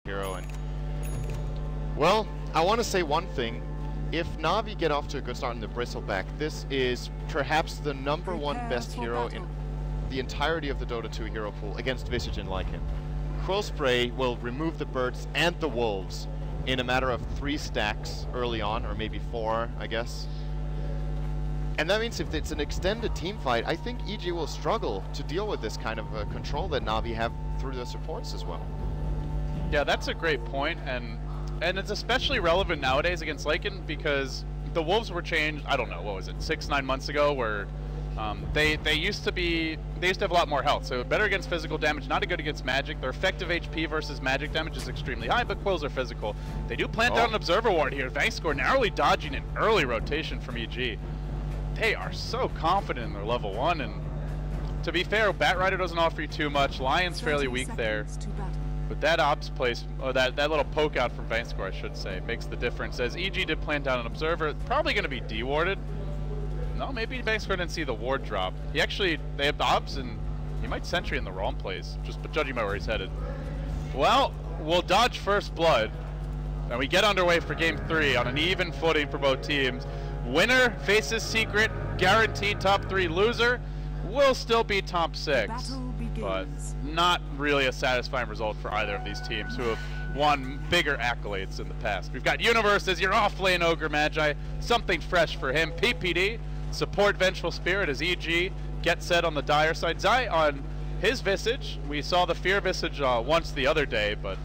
hero. And well, I want to say one thing. If Navi get off to a good start in the Bristleback, this is perhaps the #1 best hero in the entirety of the Dota 2 hero pool against Visage and Lycan. Quill Spray will remove the birds and the wolves in a matter of 3 stacks early on, or maybe 4, I guess. And that means if it's an extended team fight, I think EG will struggle to deal with this kind of control that Navi have through the supports as well. Yeah, that's a great point, and it's especially relevant nowadays against Lycan because the wolves were changed, I don't know, what was it, 6-9 months ago, where they used to have a lot more health, so better against physical damage, not good against magic. Their effective HP versus magic damage is extremely high, but quills are physical. They do plant down an observer ward here. Vangscore narrowly dodging an early rotation from EG. They are so confident in their level 1, and to be fair, Batrider doesn't offer you too much. Lion's fairly weak there. But that ops place, or that little poke out from Vangscore, I should say, makes the difference. As EG did plant down an observer, probably going to be dewarded. No, maybe Vangscore didn't see the ward drop. They have the ops, and he might sentry in the wrong place, just judging by where he's headed. Well, we'll dodge first blood, and we get underway for game 3 on an even footing for both teams. Winner faces Secret, guaranteed top 3. Loser will still be top 6, but not really a satisfying result for either of these teams who have won bigger accolades in the past. We've got Universe as your off-lane Ogre Magi, something fresh for him. PPD, support Vengeful Spirit as EG gets set on the dire side. Zai on his Visage, we saw the Fear Visage once the other day, but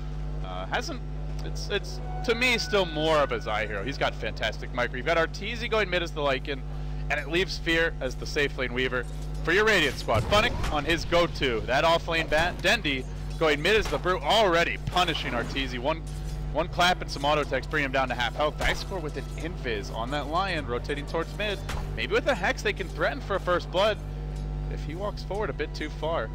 it's to me still more of a Zai hero. He's got fantastic micro. You've got Arteezy going mid as the Lycan, and it leaves Fear as the safe lane Weaver. For your Radiant squad, Funnick on his go-to, that off-lane bat. Dendi going mid as the Brute, already punishing Arteezy. One clap and some auto text, bring him down to half health. Vangscore with an invis on that Lion, rotating towards mid. Maybe with a Hex they can threaten for a first blood if he walks forward a bit too far.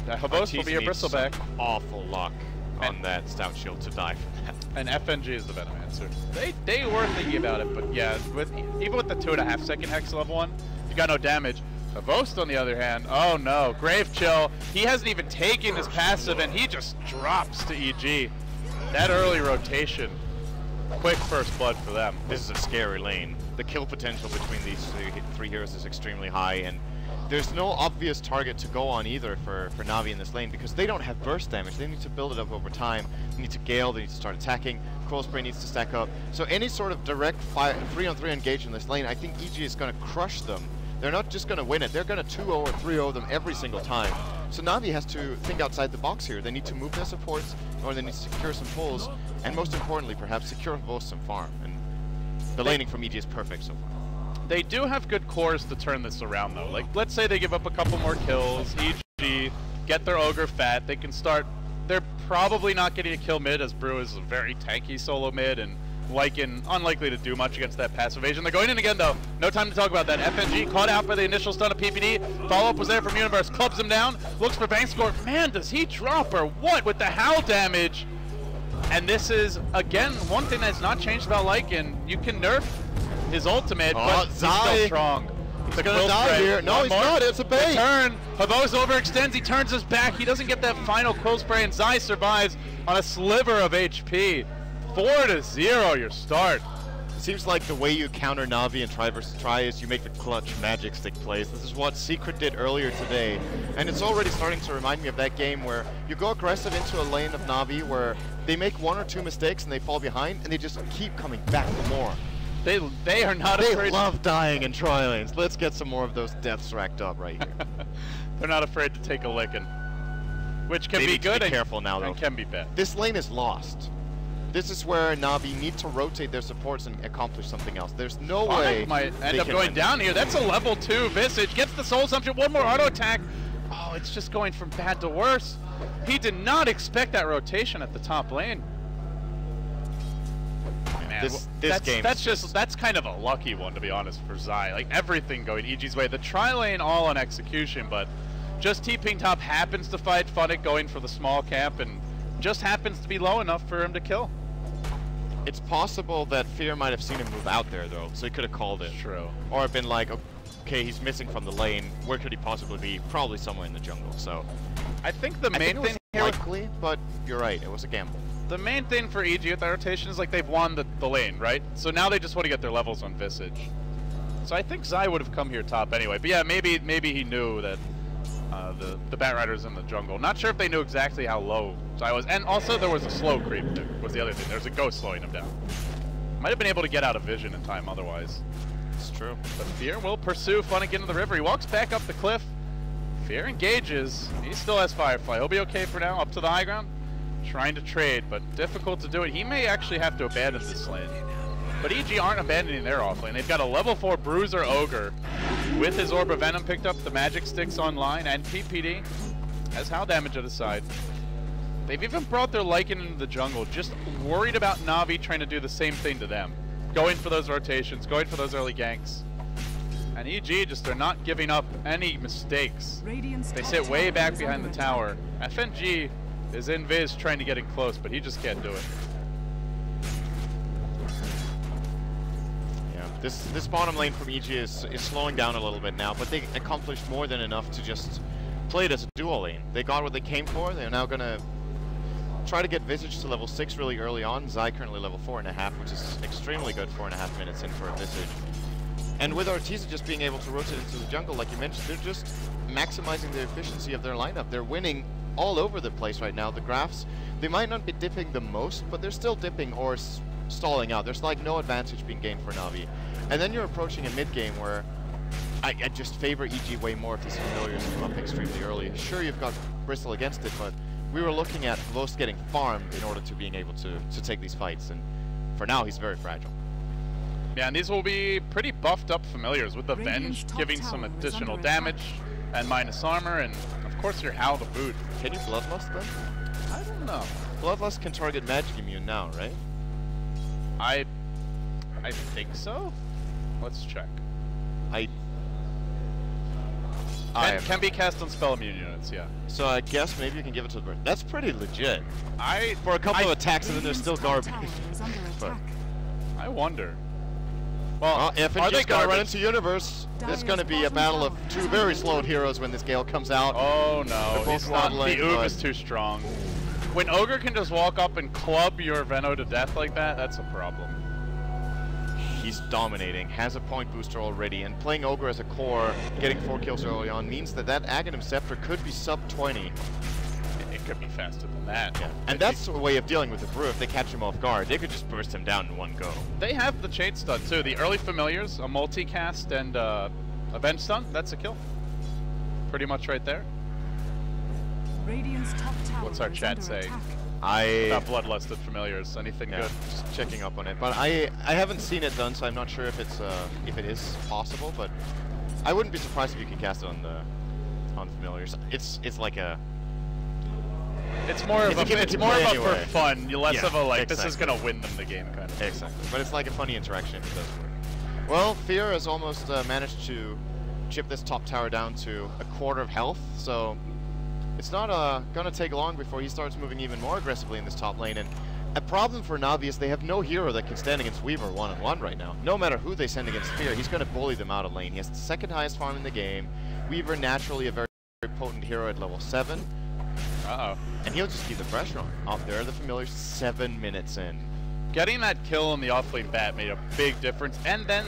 That Havos will be your Bristleback. Awful luck on that Stout Shield to die from that. And FNG is the Venom answer. They were thinking about it, but yeah, even with the 2.5 second Hex level 1, you got no damage. Vost, on the other hand, oh no, Grave Chill. He hasn't even taken his passive, and he just drops to EG. That early rotation, quick first blood for them. This is a scary lane. The kill potential between these 3 heroes is extremely high, and there's no obvious target to go on either for Navi in this lane because they don't have burst damage. They need to build it up over time. They need to gale, they need to start attacking. Quill Spray needs to stack up. So any sort of direct 3-on-3 engage in this lane, I think EG is going to crush them. They're not just going to win it, they're going to 2-0 or 3-0 them every single time. So Navi has to think outside the box here. They need to move their supports, or they need to secure some pulls, and most importantly, perhaps secure both some farm. And the laning from EG is perfect so far. They do have good cores to turn this around though. Like, let's say they give up a couple more kills, EG get their Ogre fat, they can start. They're probably not getting a kill mid, as Brew is a very tanky solo mid, and Lycan unlikely to do much against that passive evasion. They're going in again though. No time to talk about that. FNG caught out by the initial stun of PPD. Follow-up was there from Universe. Clubs him down. Looks for Vangscore. Man, does he drop or what with the howl damage? And this is, again, one thing that's not changed about Lycan. You can nerf his ultimate, but he's still strong. He's gonna die here. No, he's not. It's a bait. Turn. Havos overextends. He turns his back. He doesn't get that final Quill Spray, and Zai survives on a sliver of HP. 4-0 your start. It seems like the way you counter Navi and try versus try is you make the clutch magic stick plays. This is what Secret did earlier today, and it's already starting to remind me of that game where you go aggressive into a lane of Navi where they make 1 or 2 mistakes and they fall behind and they just keep coming back for more. They are not afraid. They love dying in tri lanes. Let's get some more of those deaths racked up right here. They're not afraid to take a licking, which can be good. Be careful now though. And can be bad. This lane is lost. This is where Navi need to rotate their supports and accomplish something else. There's no way might end up going down here. That's a level 2 Visage. Gets the soul assumption. 1 more auto attack. Oh, it's just going from bad to worse. He did not expect that rotation at the top lane. Man, that's kind of a lucky one, to be honest, for Zai. Like, everything going EG's way. The tri-lane all on execution, but just TPing top happens to fight Funnick going for the small camp and just happens to be low enough for him to kill. It's possible that Fear might have seen him move out there, though, so he could have called it. True. Or been like, okay, he's missing from the lane. Where could he possibly be? Probably somewhere in the jungle, so... I think the main thing here... likely, but you're right, it was a gamble. The main thing for EG with that rotation is like they've won the lane, right? So now they just want to get their levels on Visage. So I think Zai would have come here top anyway. But yeah, maybe he knew that the Batrider's in the jungle. Not sure if they knew exactly how low Zai was. And also there was a slow creep was the other thing. There's a ghost slowing him down. Might have been able to get out of vision in time otherwise. It's true. But Fear will pursue Funnick into the river. He walks back up the cliff. Fear engages. He still has Firefly. He'll be okay for now. Up to the high ground. Trying to trade, but difficult to do it. He may actually have to abandon this lane. But EG aren't abandoning their offlane. They've got a level 4 Bruiser Ogre with his Orb of Venom picked up, the Magic Sticks online, and PPD has Howl damage at his side. They've even brought their Lycan into the jungle, just worried about Navi trying to do the same thing to them. Going for those rotations, going for those early ganks. And EG just, they're not giving up any mistakes. They sit way back behind the tower. FNG is in Viz trying to get in close, but he just can't do it. Yeah, this bottom lane from EG is slowing down a little bit now, but they accomplished more than enough to just play it as a dual lane. They got what they came for. They're now gonna try to get Visage to level 6 really early on. Zai currently level 4.5, which is extremely good 4.5 minutes in for a Visage. And with Arteezy just being able to rotate into the jungle, like you mentioned, they're just maximizing the efficiency of their lineup. They're winning all over the place right now. The graphs, they might not be dipping the most, but they're still dipping or stalling out. There's like no advantage being gained for Navi. And then you're approaching a mid game where I just favor EG way more if these familiars come up extremely early. Sure, you've got Bristle against it, but we were looking at Vost getting farmed in order to being able to take these fights, and for now he's very fragile. Yeah, and these will be pretty buffed up familiars with the Venge giving some additional damage and minus armor, and of course your Howl to boot. Can you Bloodlust then? I don't know. Bloodlust can target magic immune now, right? I think so. Let's check. Can be cast on spell immune units, yeah. So I guess maybe you can give it to the bird. That's pretty legit. For a couple of attacks and then there's still garbage. But I wonder. Well, if it's just gonna run into Universe, there's gonna be a battle of two very slowed heroes when this Gale comes out. Oh no, he's not, the Oob is too strong. When Ogre can just walk up and club your Veno to death like that, that's a problem. He's dominating, has a point booster already, and playing Ogre as a core, getting 4 kills early on, means that Aghanim Scepter could be sub 20. It could be faster than that. Yeah. And that's a way of dealing with the Brew. If they catch him off guard, they could just burst him down in one go. They have the chain stun too. The early familiars, a multicast and a bench stun, that's a kill. Pretty much right there. What's our chat saying? About bloodlusted familiars, anything good? Just checking up on it, but I haven't seen it done, so I'm not sure if it is possible. But I wouldn't be surprised if you could cast it on the familiars. It's like a. It's more of a for fun, less of a like this is gonna win them the game kind of. Exactly, but it's like a funny interaction. It does work. Well, Fear has almost managed to chip this top tower down to a quarter of health, so. It's not gonna take long before he starts moving even more aggressively in this top lane, and a problem for Navi is they have no hero that can stand against Weaver one-on-one right now. No matter who they send against Fear, he's gonna bully them out of lane. He has the second highest farm in the game. Weaver naturally a very, very potent hero at level 7. And he'll just keep the pressure on. Oh, there are the familiars 7 minutes in. Getting that kill on the offlane bat made a big difference, and then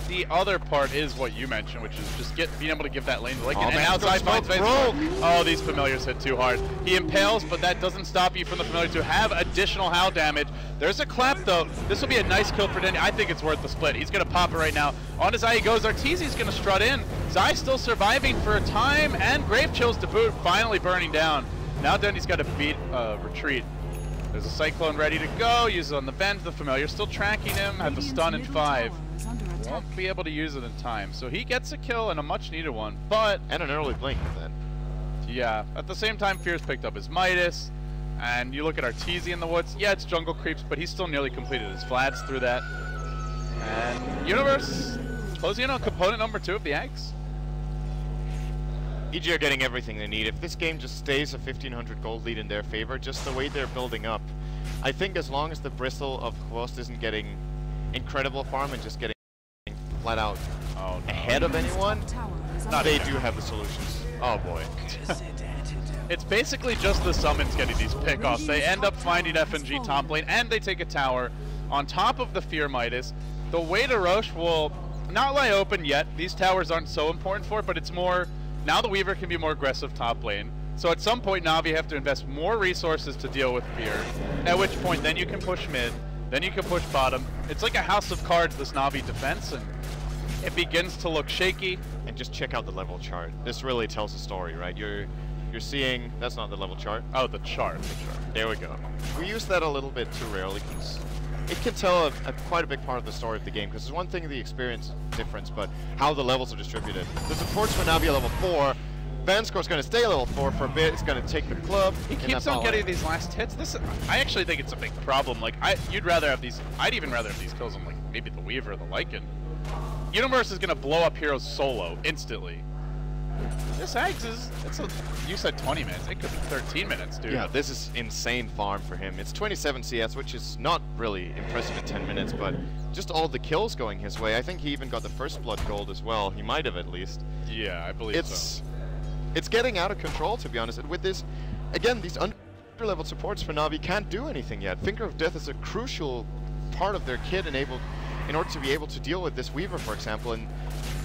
the other part is what you mentioned, which is just being able to give that lane to Lycan. And outside finds space. Oh, these familiars hit too hard. He impales, but that doesn't stop you from the familiar to have additional Howl damage. There's a clap though. This will be a nice kill for Denny. I think it's worth the split. He's gonna pop it right now. On his eye he goes. Arteezy's gonna strut in. Zai still surviving for a time, and Grave Chills to boot, finally burning down. Now Denny's got to beat retreat. There's a Cyclone ready to go. Use it on the bend. The familiar still tracking him. Have the stun in 5. Won't be able to use it in time. So he gets a kill and a much needed one, but... And an early blink then. Yeah, at the same time Fear's picked up his Midas, and you look at Arteezy in the woods. Yeah, it's jungle creeps, but he's still nearly completed his Vlads through that. And Universe closing in on component number 2 of the eggs. EG are getting everything they need. If this game just stays a 1500 gold lead in their favor, just the way they're building up, I think as long as the Bristle of Quost isn't getting incredible farm and just getting flat out ahead of anyone, they do have the solutions. Oh boy. it's basically just the summons getting these pickoffs. They end up finding F&G top lane, and they take a tower on top of the Fear Midas. The way to Roche will not lie open yet. These towers aren't so important for it, but it's more, now the Weaver can be more aggressive top lane. So at some point, Navi have to invest more resources to deal with Fear, at which point then you can push mid, then you can push bottom. It's like a house of cards, this Navi defense, and it begins to look shaky. And just check out the level chart. This really tells a story, right? You're seeing, that's not the level chart. Oh, the chart. There we go. We use that a little bit too rarely because it can tell quite a big part of the story of the game, because there's one thing the experience difference, but how the levels are distributed. The support's for Navi level 4. Vanscore's going to stay level 4 for a bit. It's going to take the club. He keeps on getting these last hits. I actually think it's a big problem. Like, you'd rather have these. I'd even rather have these kills on like maybe the Weaver or the Lycan. Universe is going to blow up heroes solo instantly. This Ags is, you said 20 minutes. It could be 13 minutes, dude. Yeah, this is insane farm for him. It's 27 CS, which is not really impressive in 10 minutes, but just all the kills going his way. I think he even got the first blood gold as well. He might have at least. Yeah, I believe so. It's getting out of control, to be honest. And with this, again, these under-level supports for Navi can't do anything yet. Finger of Death is a crucial part of their kit in order to be able to deal with this Weaver, for example. And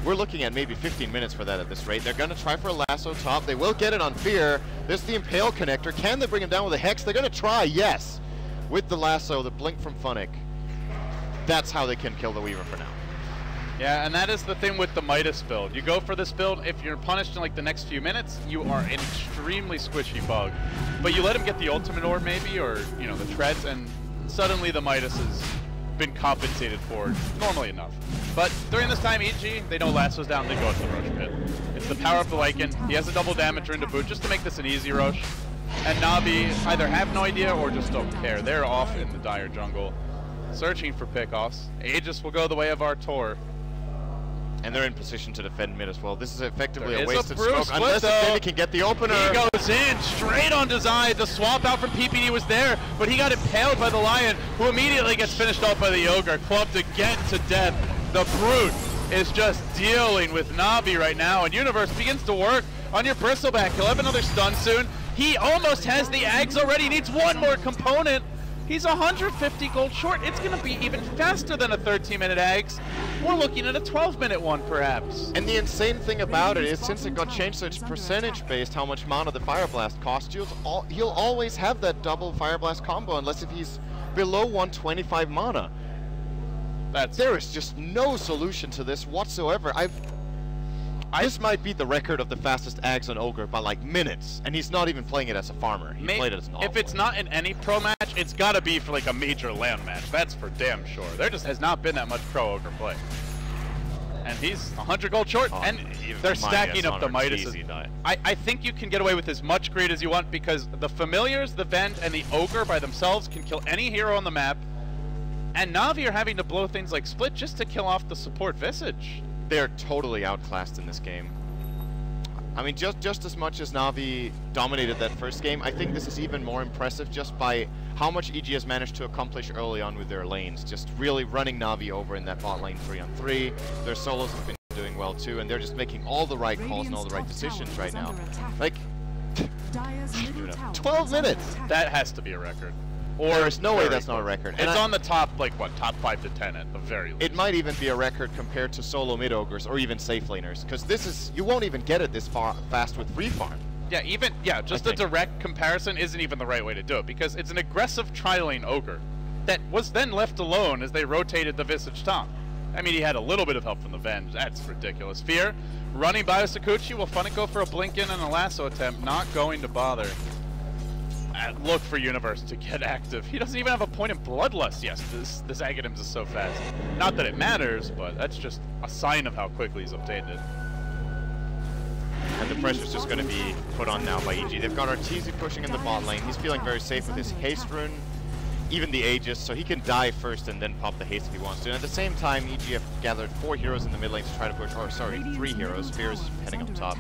we're looking at maybe 15 minutes for that at this rate. They're going to try for a lasso top. They will get it on Fear. There's the Impale connector. Can they bring him down with a Hex? They're going to try, yes. With the lasso, the Blink from Funnick. That's how they can kill the Weaver for now. Yeah, and that is the thing with the Midas build. You go for this build, if you're punished in like the next few minutes, you are an extremely squishy bug. But you let him get the ultimate orb maybe, or the treads, and suddenly the Midas has been compensated for normally enough. But during this time, EG, they know Lasso's down, they go to the Roche pit. It's the power of the Lycan. He has a double damager to boot just to make this an easy Roche. And Navi either have no idea or just don't care. They're off in the dire jungle, searching for pickoffs. Aegis will go the way of Artour. And they're in position to defend mid as well. This is effectively a wasted smoke, unless Denny can get the opener. He goes in, straight on Desai. The swap out from PPD was there, but he got impaled by the Lion, who immediately gets finished off by the Ogre, clubbed again to death. The Brute is just dealing with Navi right now, and Universe begins to work on your bristleback. He'll have another stun soon. He almost has the Ags already, needs one more component. He's 150 gold short. It's going to be even faster than a 13-minute Ags. We're looking at a 12-minute one, perhaps. And the insane thing about it is, since it got changed so it's percentage-based how much mana the Fire Blast costs, he'll always have that double Fire Blast combo, unless if he's below 125 mana. There is just no solution to this whatsoever. This might be the record of the fastest Ags on Ogre by like minutes, and he's not even playing it as a farmer. He played it as an all. If it's not in any pro match, it's got to be for like a major land match. That's for damn sure. There just has not been that much pro Ogre play. And he's 100 gold short, and they're stacking up the Midas. I think you can get away with as much greed as you want, because the Familiars, the Vend, and the Ogre by themselves can kill any hero on the map, and Navi are having to blow things like Split just to kill off the support Visage. They're totally outclassed in this game. I mean, just as much as Navi dominated that first game, I think this is even more impressive just by how much EG has managed to accomplish early on with their lanes. Just really running Navi over in that bot lane 3-on-3. Their solos have been doing well too, and they're just making all the right calls and all the right decisions right now. Like, 12 minutes! That has to be a record. Or there's no way that's not a record. It's on the top, like what, top 5 to 10 at the very least. It might even be a record compared to solo mid ogres or even safe laners, because this is, you won't even get it this fast with free farm. Yeah, just a direct comparison isn't even the right way to do it, because it's an aggressive tri-lane ogre that was then left alone as they rotated the Visage top. I mean, he had a little bit of help from the Venge. That's ridiculous. Fear running by Sakuchi will Funnick go for a blink in and a lasso attempt, not going to bother. Look for Universe to get active. He doesn't even have a point in Bloodlust. Yes, this Aghanims is so fast. Not that it matters, but that's just a sign of how quickly he's obtained it. And the pressure's just going to be put on now by EG. They've got Arteezy pushing in the bot lane. He's feeling very safe with his haste rune, even the Aegis, so he can die first and then pop the haste if he wants to. And at the same time, EG have gathered 4 heroes in the mid lane to try to push, or sorry, 3 heroes. Fear is heading up top.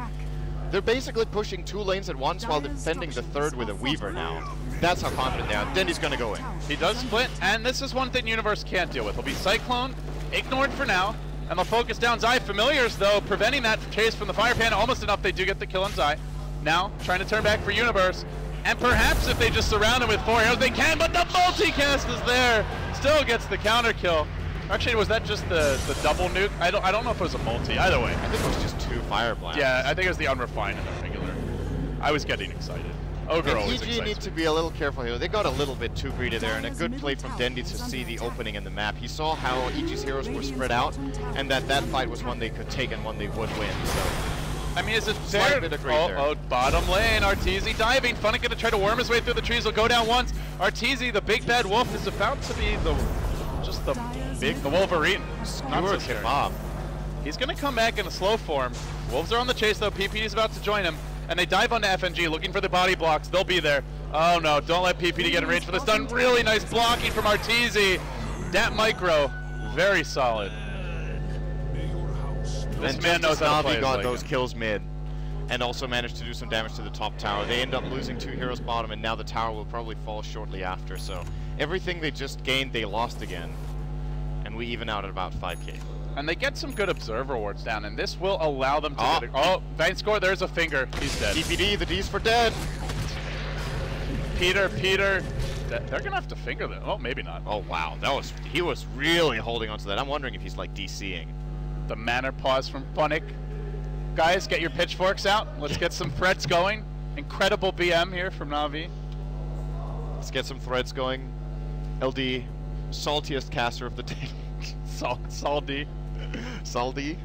They're basically pushing 2 lanes at once while defending the 3rd with a Weaver now. That's how confident they are. Then he's going to go in. He does split, and this is one thing Universe can't deal with. He'll be Cyclone, ignored for now, and they'll focus down Zai. Familiars, though, preventing that chase from the Fire Panda almost enough. They do get the kill on Zai. Now, trying to turn back for Universe. And perhaps if they just surround him with 4 heroes, they can, but the multicast is there. Still gets the counter kill. Actually, was that just the double nuke? I don't know if it was a multi. Either way. I think it was just 2 fire blasts. Yeah, I think it was the unrefined and the regular. I was getting excited. Ogre always EG need to be a little careful here. They got a little bit too greedy there, and a good play from Dendy to see the opening in the map. He saw how EG's heroes were spread out, and that fight was one they could take and one they would win. So, I mean, is it fair? Oh, bottom lane, Arteezy diving. Funnick gonna try to worm his way through the trees. He'll go down once. Arteezy, the big bad wolf, is about to be the Wolverine. Skewers him off. He's gonna come back in a slow form. Wolves are on the chase though. PPD's about to join him. And they dive onto FNG, looking for the body blocks. They'll be there. Oh no, don't let PPD get in range for the stun. Really nice blocking from Arteezy. Dat micro, very solid. This man knows how to play. Navi got those kills mid, and also managed to do some damage to the top tower. They end up losing 2 heroes bottom, and now the tower will probably fall shortly after. So everything they just gained, they lost again. And we even out at about 5k. And they get some good observer wards down, and this will allow them to get a, oh, Vine score, there's a finger. He's dead. DPD, the D's for dead. Peter, they're gonna have to finger them. Oh, maybe not. Oh wow, he was really holding on to that. I'm wondering if he's like DCing. The manner pause from Funnick. Guys, get your pitchforks out. Let's get some threads going. Incredible BM here from Navi. Let's get some threads going. LD, saltiest caster of the day. Saldy. Saldy.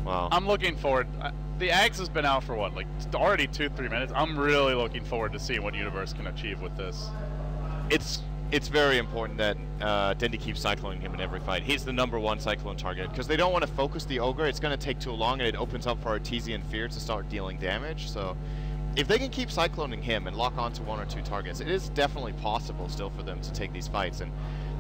Wow. I'm looking forward. The Ags has been out for what, like already 2-3 minutes. I'm really looking forward to seeing what Universe can achieve with this. It's very important that Dendy keeps cycloning him in every fight. He's the #1 cyclone target because they don't want to focus the Ogre. It's going to take too long, and it opens up for Arteezy and Fear to start dealing damage. So if they can keep cycloning him and lock onto 1 or 2 targets, it is definitely possible still for them to take these fights. And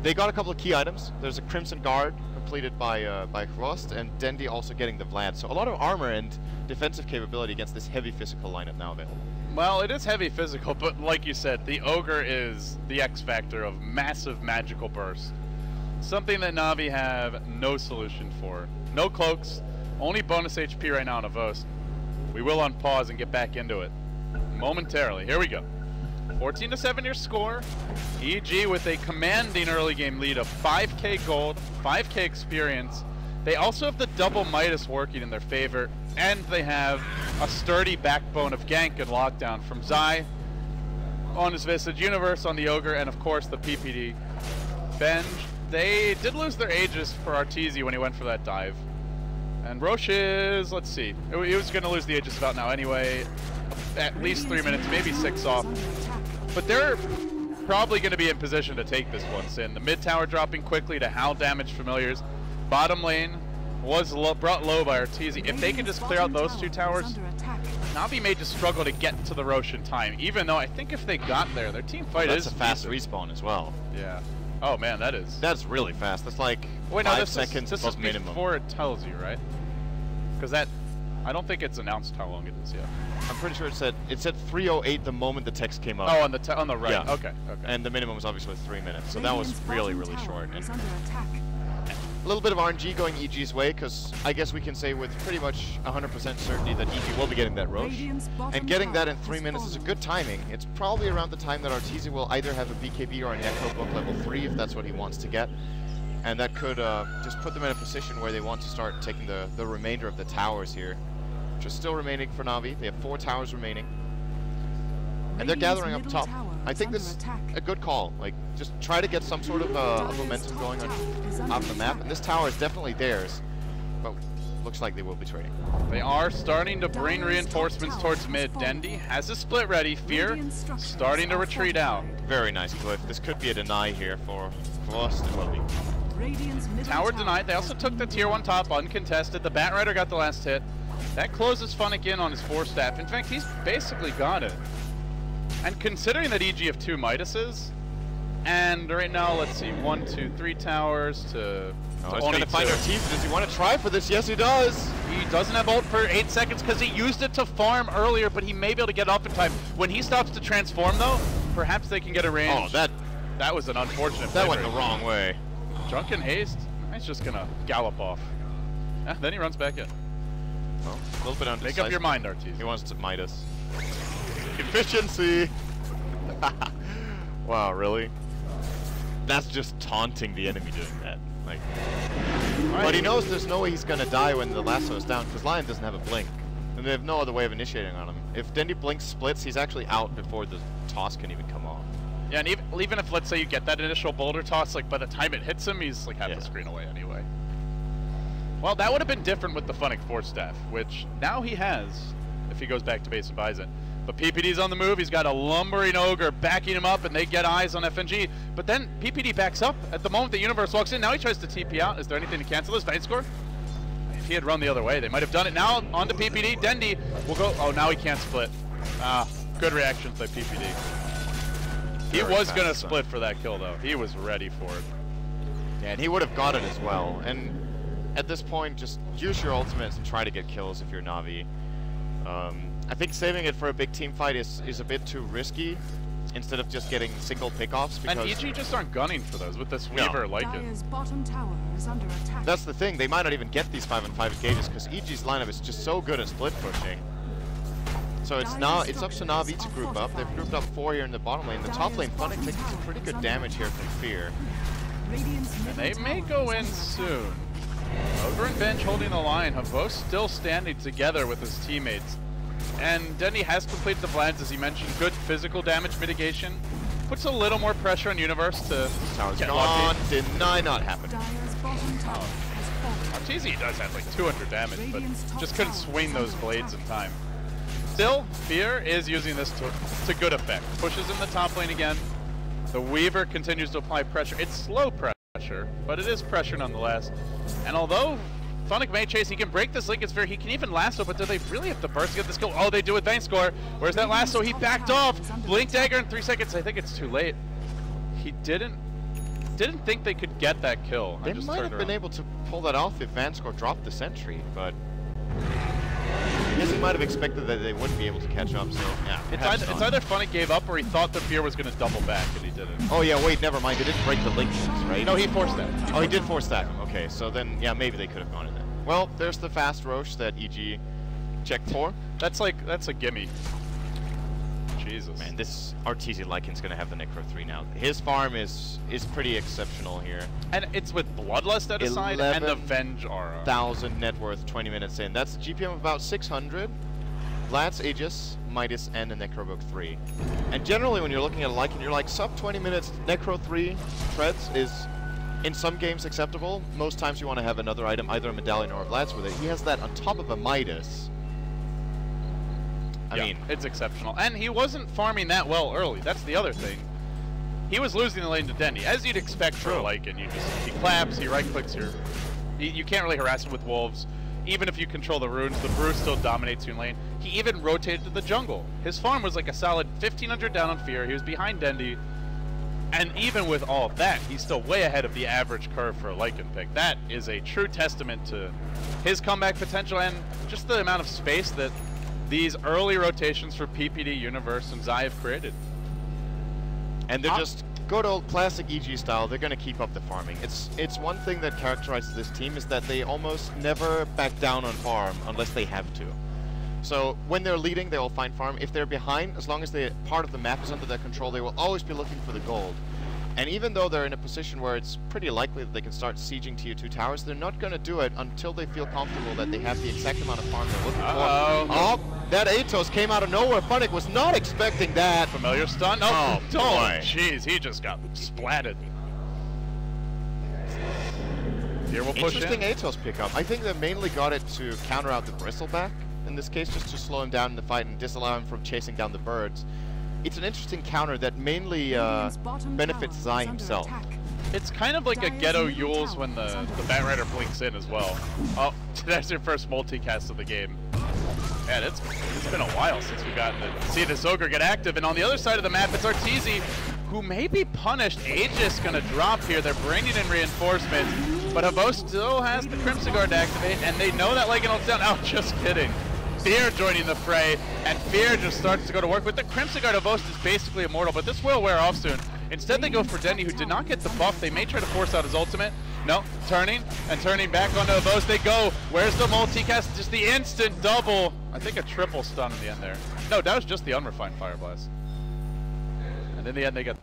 they got a couple of key items. There's a Crimson Guard completed by Hrost, and Dendy also getting the Vlad. So a lot of armor and defensive capability against this heavy physical lineup now available. Well, it is heavy physical, but like you said, the Ogre is the X factor of massive magical burst. Something that Navi have no solution for. No cloaks, only bonus HP right now on Avos. We will unpause and get back into it momentarily. Here we go. 14-7 your score. EG with a commanding early game lead of 5k gold, 5k experience. They also have the double Midas working in their favor, and they have a sturdy backbone of gank and lockdown from Zai on his Visage, Universe on the Ogre, and of course the PPD. Benj, they did lose their Aegis for Arteezy when he went for that dive. And Roche is, let's see, he was going to lose the Aegis about now anyway. At least 3 minutes, maybe 6 off. But they're probably going to be in position to take this one, Sin. The mid tower dropping quickly to Howl damage familiars. Bottom lane was brought low by Arteezy. If they can just clear out those 2 towers, Navi may just struggle to get to the Roche in time, even though I think if they got there, their team fight is a fast respawn as well. Yeah. Oh man, that's really fast. That's like 5 seconds plus minimum. Before it tells you, right? Because that, I don't think it's announced how long it is yet. I'm pretty sure it said 3:08 the moment the text came up. Oh, on the right. Yeah. Okay. And the minimum was obviously 3 minutes, so that was really short. And a little bit of RNG going EG's way, because I guess we can say with pretty much 100% certainty that EG will be getting that Roche. And getting that in 3 minutes is a good timing. It's probably around the time that Arteezy will either have a BKB or an Echo Book level 3 if that's what he wants to get. And that could just put them in a position where they want to start taking the remainder of the towers here, which are still remaining for Navi. They have 4 towers remaining. And they're gathering up top. I think this is a good call. Like, just try to get some sort of momentum going on off the map. And this tower is definitely theirs, but looks like they will be trading. They are starting to bring reinforcements towards mid. Dendy has a split ready. Fear starting to retreat out. Very nice, Cliff. This could be a deny here for Frost and Lobby. Tower denied. They also took the tier 1 top uncontested. The Bat Rider got the last hit. That closes Funnick in on his 4 staff. In fact, he's basically got it. And considering that EG have 2 Midases, and right now, let's see, 1, 2, 3 towers to he's going to find Arteezy. Does he want to try for this? Yes, he does. He doesn't have ult for 8 seconds because he used it to farm earlier, but he may be able to get up in time. When he stops to transform, though, perhaps they can get a range. Oh, that was an unfortunate That went the wrong way. Drunken Haste, he's just going to gallop off. Then he runs back in. Well, a little bit undecisive. Make up your mind, Arteezy. He wants to Midas. Efficiency! Wow, really? That's just taunting the enemy doing that. Like, but he knows there's no way he's gonna die when the lasso is down, because Lion doesn't have a blink. And they have no other way of initiating on him. If Dendy blinks splits, he's actually out before the toss can even come off. Yeah, and even if, let's say, you get that initial boulder toss, like, by the time it hits him, he's, like, half the screen away anyway. Well, that would have been different with the Funnick Force Staff, which now he has, if he goes back to base and buys it. But PPD's on the move, he's got a lumbering ogre backing him up, and they get eyes on FNG. But then PPD backs up at the moment the Universe walks in. Now he tries to TP out. Is there anything to cancel this? Vine score? If he had run the other way, they might have done it. Now on to PPD. Dendy will go. Oh, now he can't split. Good reactions by PPD. He was going to split for that kill, though. He was ready for it. Yeah, and he would have got it as well. And at this point, just use your ultimates and try to get kills if you're Navi. I think saving it for a big team fight is a bit too risky, instead of just getting single pickoffs. Because and EG just aren't gunning for those with this Weaver Lycan. Bottom tower is under attack. That's the thing, they might not even get these 5-on-5 engages because EG's lineup is just so good at split pushing. So it's up to Navi to group up. They've grouped up 4 here in the bottom lane. The top lane, Funnick taking some pretty good damage here from Fear. And they may go in soon. Ogre and Bench holding the line, have both still standing together with his teammates. And Denny has completed the blends, as he mentioned. Good physical damage mitigation. Puts a little more pressure on Universe to get gone. Deny not happen. Arteezy does have like 200 damage, but just couldn't swing those blades in time. Still, Fear is using this to good effect. Pushes in the top lane again. The Weaver continues to apply pressure. It's slow pressure, but it is pressure nonetheless. And although Funnick may chase, he can break this Lycan Sphere, he can even lasso, but do they really have to burst to get this kill? Oh, they do with Vayne score. Where's that lasso? He backed off. Blink dagger in 3 seconds. I think it's too late. He didn't think they could get that kill. They might have been able to pull that off if Vanscore dropped the sentry, but I guess he might have expected that they wouldn't be able to catch up, so yeah. It's either Funnick gave up or he thought the Fear was going to double back, and he didn't. Oh yeah, wait, never mind. They didn't break the Lycans, right? No, he forced that. Oh, he did force that. Okay, so then, yeah, maybe they could have gone in there. Well, there's the fast Roche that EG checked for. That's a gimme. Jesus. Man, this Arteezy Lycan's gonna have the Necro 3 now. His farm is pretty exceptional here. And it's with Bloodlust at his side and the Venge aura. 1,000 net worth 20 minutes in. That's a GPM of about 600. Vlad's Aegis, Midas, and a Necrobook 3. And generally when you're looking at a Lycan, you're like sub 20 minutes Necro 3 treads is in some games acceptable. Most times you want to have another item, either a Medallion or a Vlad's with it. He has that on top of a Midas. I mean, it's exceptional. And he wasn't farming that well early. That's the other thing. He was losing the lane to Dendy, as you'd expect for a Lycan. He claps, he right-clicks your... You can't really harass him with Wolves. Even if you control the runes, the Brew still dominates your lane. He even rotated to the jungle. His farm was like a solid 1,500 down on Fear. He was behind Dendy. And even with all of that, he's still way ahead of the average curve for a Lycan pick. That is a true testament to his comeback potential and just the amount of space that these early rotations for PPD, Universe, and Zai have created. And they're just good old classic EG style. They're going to keep up the farming. It's one thing that characterizes this team is that they almost never back down on farm unless they have to. So when they're leading, they will find farm. If they're behind, as long as part of the map is under their control, they will always be looking for the gold. And even though they're in a position where it's pretty likely that they can start sieging tier 2 towers, they're not going to do it until they feel comfortable that they have the exact amount of farm they're looking for. Oh, that Atos came out of nowhere. Funnick was not expecting that. Familiar stun? Oh, boy. Jeez, he just got splatted. Here we'll push Interesting Atos pickup. I think they mainly got it to counter out the Bristleback. In this case, just to slow him down in the fight and disallow him from chasing down the birds. It's an interesting counter that mainly benefits Zai himself. It's kind of like a ghetto Yules when the Batrider blinks in as well. Oh, that's your first multicast of the game. Man, it's been a while since we've gotten to see this Ogre get active. And on the other side of the map, it's Arteezy, who may be punished. Aegis gonna drop here. They're bringing in reinforcements, but Havo still has the Crimson Guard to activate, and they know that Lycan ult's down. Oh, just kidding. Fear joining the fray, and Fear just starts to go to work with the Crimson Guard. Havost is basically immortal, but this will wear off soon. Instead, they go for Dendy, who did not get the buff. They may try to force out his ultimate. No, turning back onto those they go. Where's the multicast? Just the instant double. I think a triple stun in the end there. No, that was just the unrefined Fire Blast. And in the end, they got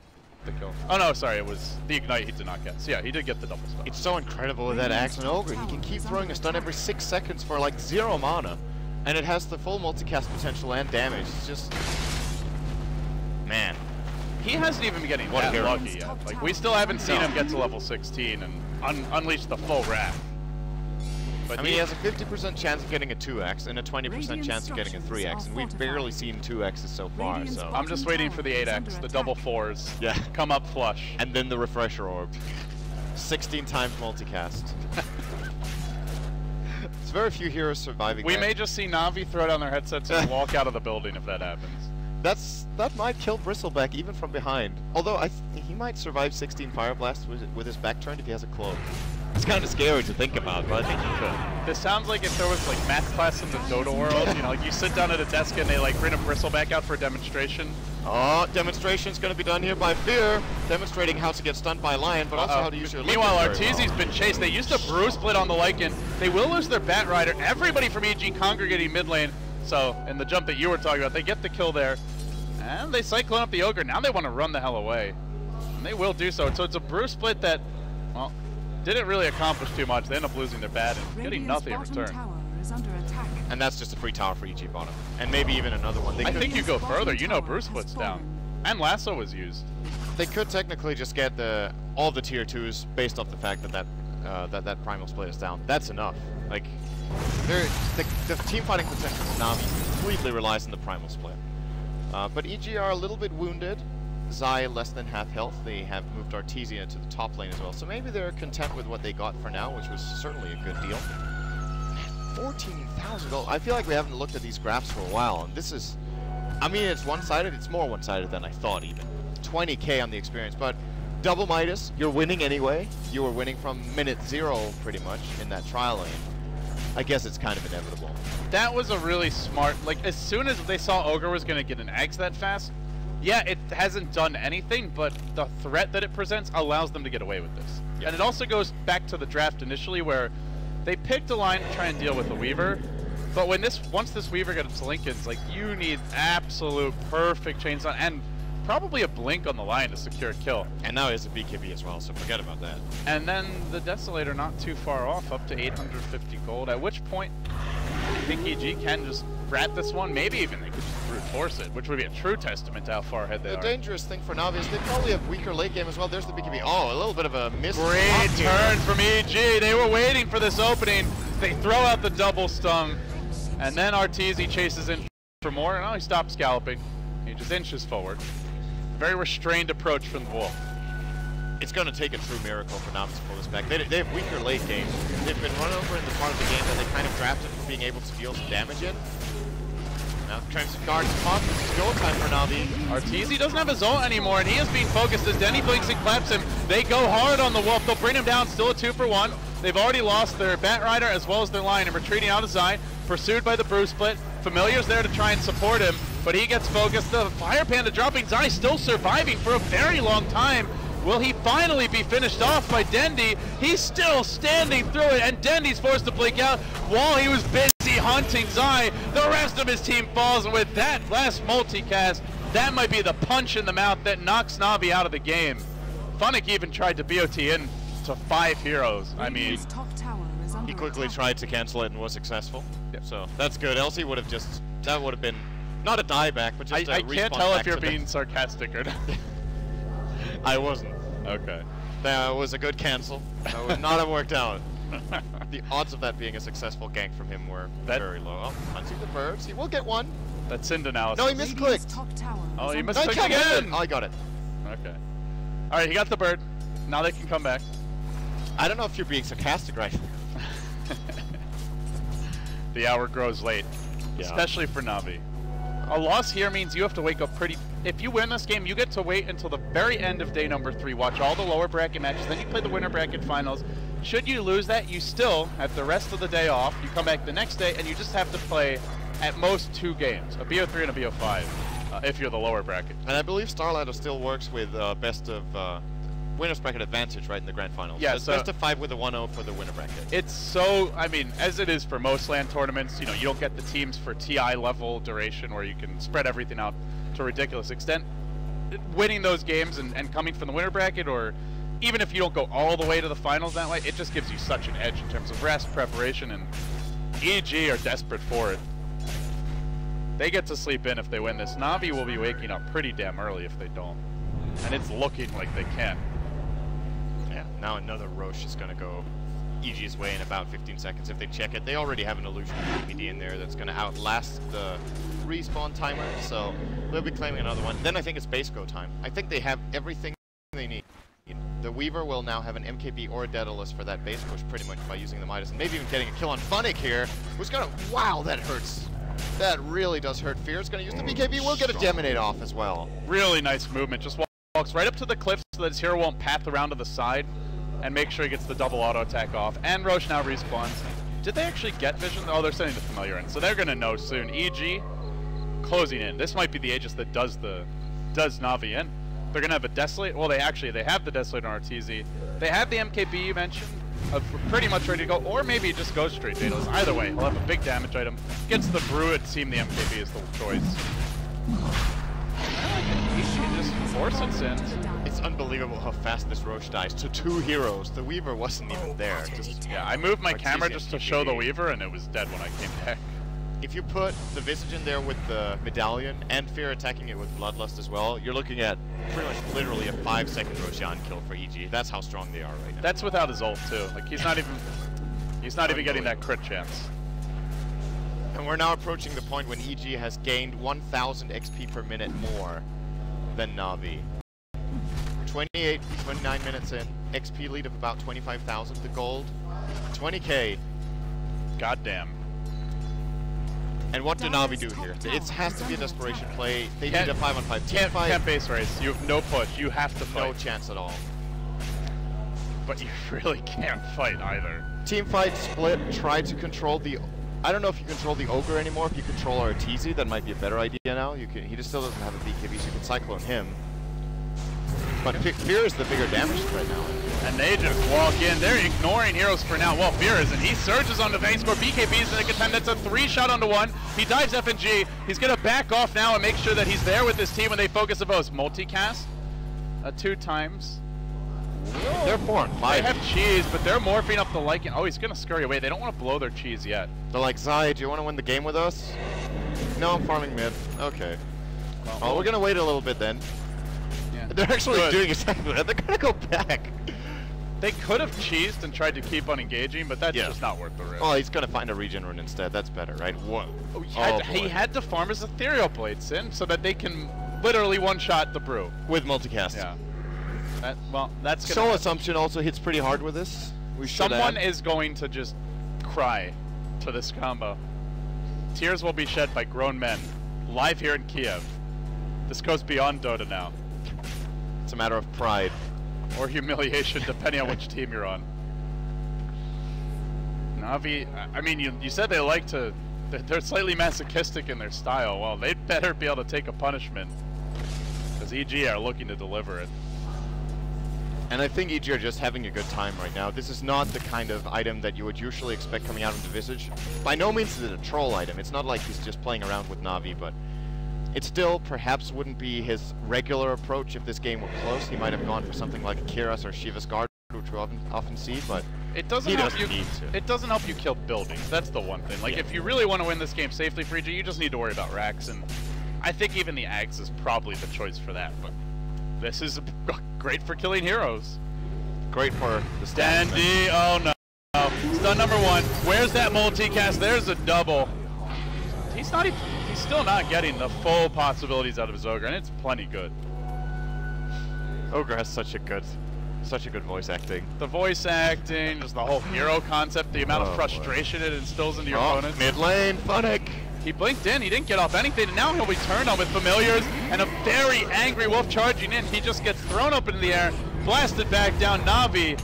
the kill. Oh no, sorry, it was the Ignite he did not get. So yeah, he did get the double stun. It's so incredible with that Axe and Ogre. He can keep throwing a stun every 6 seconds for like 0 mana. And it has the full multicast potential and damage. It's just... man. He hasn't even been getting that lucky yet. Like, we still haven't seen him get to level 16 and unleash the full wrath. But I mean, he has a 50% chance of getting a 2x and a 20% chance of getting a 3x, and we've barely seen 2x's so far, so... I'm just waiting for the 8x, the double 4s. Yeah. Come up flush. And then the refresher orb. 16 times multicast. There's very few heroes surviving We that. may just see Navi throw down their headsets and walk out of the building if that happens. That might kill Bristleback even from behind. Although he might survive 16 Fire Blasts with his back turned if he has a cloak. It's kind of scary to think about, but I think he could. This sounds like if there was like math class in the DotA world, you know, like you sit down at a desk and they like bring a Bristleback out for a demonstration. Oh, demonstration's going to be done here by Fear, demonstrating how to get stunned by Lion, but also how to use your Meanwhile, Arteezy's been chased. They used a brew split on the Lycan. They will lose their Bat Rider. Everybody from EG congregating mid lane. So, in the jump that you were talking about, they get the kill there. And they cyclone up the Ogre. Now they want to run the hell away. And they will do so. So it's a brew split that, well, didn't really accomplish too much. They end up losing their bat and getting nothing in return. And that's just a free tower for EG bottom. And maybe even another one. I think you go further. You know brew split's down. And Lasso was used. They could technically just get all the tier 2s based off the fact that that primal split is down. That's enough. Like, the team fighting potential of NAVI completely relies on the primal split. But EG are a little bit wounded. Zai less than half health. They have moved Arteezy into the top lane as well. So maybe they're content with what they got for now, which was certainly a good deal. 14,000 gold. I feel like we haven't looked at these graphs for a while, and this is... I mean, it's one-sided. It's more one-sided than I thought, even. 20k on the experience, but double Midas, you're winning anyway. You were winning from minute 0, pretty much, in that trial lane. I guess it's kind of inevitable. That was a really smart... Like, as soon as they saw Ogre was going to get an Eggs that fast, yeah, it hasn't done anything, but the threat that it presents allows them to get away with this. Yep. And it also goes back to the draft initially, where they picked a line to try and deal with the Weaver, but once this Weaver gets to Lycan's, like, you need absolute perfect chains on, and probably a blink on the line to secure a kill. And now he has a BKB as well, so forget about that. And then the Desolator not too far off, up to 850 gold, at which point I think EG can just rat this one. Maybe even they could just brute force it, which would be a true testament to how far ahead they are. The dangerous thing for Navi is they probably have weaker late game as well. There's the BKB. Oh, a little bit of a miss. Great turn from EG. They were waiting for this opening. They throw out the double stun, and then Arteezy chases in for more. And now he stops galloping. He just inches forward. Very restrained approach from the Wolf. It's going to take a true miracle for Navi to pull this back. They have weaker late game. They've been run over in the part of the game that they kind of drafted for being able to deal some damage in. Now Crimson Guard's pop. This is go time for Navi. Arteezy doesn't have his ult anymore, and he is being focused as Denny blinks and claps him. They go hard on the Wolf. They'll bring him down. Still a 2-for-1. They've already lost their Bat Rider as well as their line and retreating out of Zai. Pursued by the Brew Split. Familiar's there to try and support him, but he gets focused. The Fire Panda dropping. Zai still surviving for a very long time. Will he finally be finished off by Dendy? He's still standing through it, and Dendy's forced to blink out while he was busy hunting Zai. The rest of his team falls, and with that last multicast, that might be the punch in the mouth that knocks Navi out of the game. Funnick even tried to BOT in to 5 heroes. I mean, he quickly tried to cancel it and was successful. Yep. So that's good. Else he would have just, that would have been not a dieback, but just I can't tell if you're being sarcastic or not. I wasn't. Okay. That was a good cancel. That would not have worked out. The odds of that being a successful gank from him were very low. Oh, hunting the birds. He will get one. That's Sind analysis. No, he misclicked. Oh, he misclicked again. Oh, I got it. Okay. All right, he got the bird. Now they can come back. I don't know if you're being sarcastic right now. The hour grows late, especially for Navi. A loss here means you have to wake up pretty... If you win this game, you get to wait until the very end of day number 3, watch all the lower bracket matches, then you play the winner bracket finals. Should you lose that, you still have the rest of the day off. You come back the next day, and you just have to play at most 2 games, a BO3 and a BO5. if you're the lower bracket. And I believe Starladder still works with best of winner's bracket advantage, right, in the grand finals. Yeah, so it's best of 5 with a 1-0 for the winner bracket. It's so, I mean, as it is for most LAN tournaments, you know, you don't get the teams for TI level duration where you can spread everything out to a ridiculous extent. Winning those games and coming from the winner bracket, or even if you don't go all the way to the finals that way, it just gives you such an edge in terms of rest, preparation, and EG are desperate for it. They get to sleep in if they win this. NAVI will be waking up pretty damn early if they don't. And it's looking like they can. Yeah, now another Roche is going to go EG's way in about 15 seconds if they check it. They already have an illusion PD in there that's going to outlast the respawn timer, so they'll be claiming another one. Then I think it's base go time. I think they have everything they need. The Weaver will now have an MKB or a Daedalus for that base push pretty much by using the Midas, and maybe even getting a kill on Funnick here, who's going to... Wow, that hurts. That really does hurt. Fear's going to use the BKB. We'll get a Geminate off as well. Really nice movement. Just walks right up to the cliff so that his hero won't path around to the side and make sure he gets the double auto attack off. And Roche now respawns. Did they actually get vision? Oh, they're sending the familiar in, so they're going to know soon. EG closing in. This might be the Aegis that does Navi in. They're going to have a Desolate. Well, they have the Desolate on Arteezy. They have the MKB you mentioned, pretty much ready to go, or maybe it just goes straight Daedalus. Either way, he'll have a big damage item. Gets the brew, it seemed the MKB is the choice. He just forces in. It's unbelievable how fast this Roche dies to 2 heroes. The Weaver wasn't even there. Yeah, I moved my camera just to show the Weaver, and it was dead when I came back. If you put the Visage in there with the Medallion and Fear attacking it with Bloodlust as well, you're looking at pretty much literally a 5-second Roshan kill for EG. That's how strong they are right now. That's without his ult too. Like he's not even getting that crit chance. And we're now approaching the point when EG has gained 1,000 XP per minute more than NAVI. 29 minutes in, XP lead of about 25,000. The gold, 20k. Goddamn. And what do NAVI do here? It has to be a desperation play. They need a 5-on-5 team fight. Can't base race. You have no push. You have to fight. No chance at all. But you really can't fight either. Team fight, split, try to control the... I don't know if you control the Ogre anymore. If you control Arteezy, that might be a better idea now. He just still doesn't have a BKB, so you can Cyclone him. But Fear is the bigger damage threat now. And they just walk in. They're ignoring heroes for now. Well, Fear isn't. He surges on the vein score. BKB is in a good time. That's a 3-shot onto 1. He dives FNG. He's going to back off now and make sure that he's there with his team when they focus the bows. Multicast 2 times. Whoa. They're 4 and 5. They have cheese, but they're morphing up the Lycan. Oh, he's going to scurry away. They don't want to blow their cheese yet. They're like, Zai, do you want to win the game with us? No, I'm farming mid. Okay. Well, we're going to wait a little bit then. Yeah. They're actually doing exactly that. They're going to go back. They could have cheesed and tried to keep on engaging, but that's just not worth the risk. Oh, he's going to find a regen rune instead. That's better, right? Whoa. He had to farm his ethereal blades in so that they can literally one-shot the brew. With multicast. Yeah. That's gonna Soul Assumption also hits pretty hard with this. Someone is going to just cry to this combo. Tears will be shed by grown men, live here in Kiev. This goes beyond Dota now. It's a matter of pride. Or humiliation, depending on which team you're on. Navi, I mean, you said they like to... They're slightly masochistic in their style. Well, they'd better be able to take a punishment. Because EG are looking to deliver it. And I think EG are just having a good time right now. This is not the kind of item that you would usually expect coming out of the Visage. By no means is it a troll item. It's not like he's just playing around with Navi, but it still perhaps wouldn't be his regular approach if this game were close. He might have gone for something like a Kiras or Shiva's Guard, which we often see, but it doesn't help you. It doesn't help you kill buildings. That's the one thing. Like, if you really want to win this game safely for EG, you just need to worry about racks, and I think even the Axe is probably the choice for that, but this is great for killing heroes. Great for the stats. Dandy, oh no. Stun number 1. Where's that multicast? There's a double. He's still not getting the full possibilities out of his Ogre, and it's plenty good. Ogre has such a good voice acting. The voice acting, just the whole hero concept, the amount of frustration it instills into your opponents. Mid lane, Funnick. He blinked in, he didn't get off anything, and now he'll be turned on with familiars, and a very angry wolf charging in. He just gets thrown up into the air, blasted back down. Navi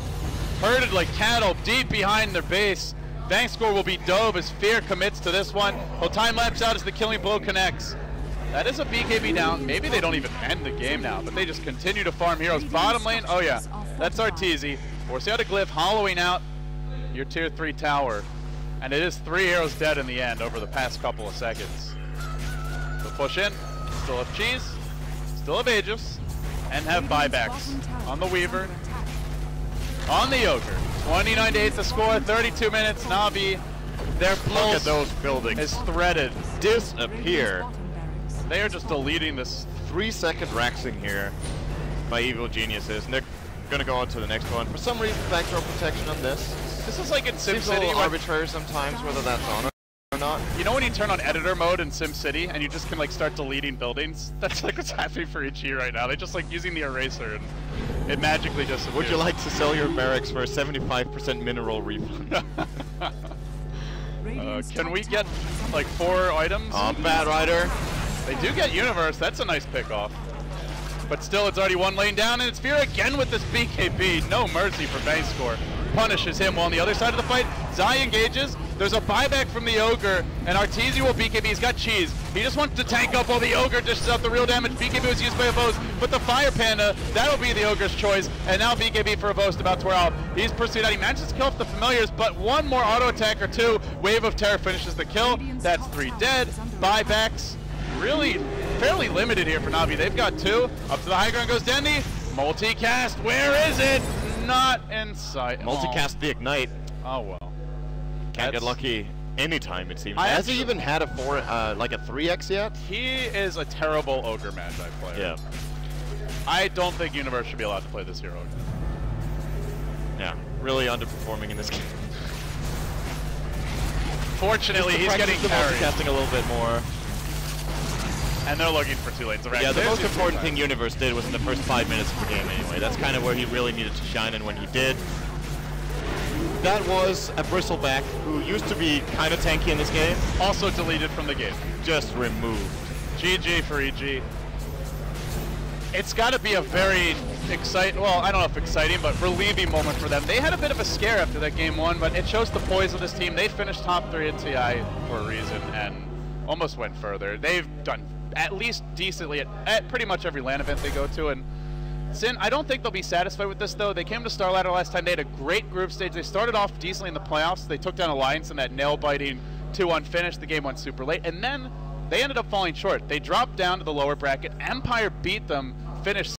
herded like cattle deep behind their base. Bank score will be dove as Fear commits to this one. He'll time lapse out as the killing blow connects. That is a BKB down. Maybe they don't even end the game now, but they just continue to farm heroes. Bottom lane, oh yeah, that's Arteezy. Forcing out a glyph, hollowing out your tier 3 tower. And it is 3 heroes dead in the end over the past couple of seconds. So push in, still have Cheese, still have Aegis, and have buybacks on the Weaver, on the Ogre. 29 to 8 to score, 32 minutes, Navi. Their Look pulse at those buildings. is threaded. Disappear. They are just deleting this. 3-second Raxing here by Evil Geniuses, and they're gonna go on to the next one. For some reason, backdoor protection on this. This is like in Seems a SimCity. little arbitrary sometimes, whether that's on or not. You know when you turn on editor mode in SimCity and you just can like start deleting buildings? That's like what's happening for HE right now. They're just like using the eraser and it magically disappears. Would you like to sell your barracks for a 75% mineral refund? Can we get like 4 items? Bad Rider. They do get Universe. That's a nice pickoff. But still, it's already 1 lane down, and it's Fear again with this BKB. No mercy for Bankscore. Punishes him. While on the other side of the fight, Zai engages. There's a buyback from the Ogre, and Arteezy will BKB. He's got Cheese. He just wants to tank up while the Ogre dishes out the real damage. BKB was used by Avos, but the Fire Panda, that'll be the Ogre's choice. And now BKB for Avos about to wear out. He's pursued out. He manages to kill off the familiars, but one more auto attack or 2. Wave of Terror finishes the kill. That's 3 dead. Buybacks. Really fairly limited here for Navi. They've got 2. Up to the high ground goes Dendy. Multicast. Where is it? Not in sight. Multicast the Ignite. Oh well. Can't get lucky anytime, it seems. Has he even had a 4, like a 3x yet? He is a terrible Ogre Magi player. Yeah. I don't think Universe should be allowed to play this hero. Yeah, really underperforming in this game. Fortunately, he's getting carried. Multicasting a little bit more. And they're looking for 2 lanes of Yeah, the most important thing Universe did was in the first 5 minutes of the game anyway. That's kind of where he really needed to shine, and when he did, that was a Bristleback who used to be kind of tanky in this game. Also deleted from the game. Just removed. GG for EG. It's got to be a very exciting, well, I don't know if exciting, but relieving moment for them. They had a bit of a scare after that game 1, but it shows the poise of this team. They finished top 3 at TI for a reason and almost went further. They've done at least decently at pretty much every LAN event they go to, and Sin, I don't think they'll be satisfied with this though. They came to Star Ladder last time. They had a great group stage. They started off decently in the playoffs. They took down Alliance in that nail-biting 2-1 finish. The game went super late, and then they ended up falling short. They dropped down to the lower bracket. Empire beat them, finished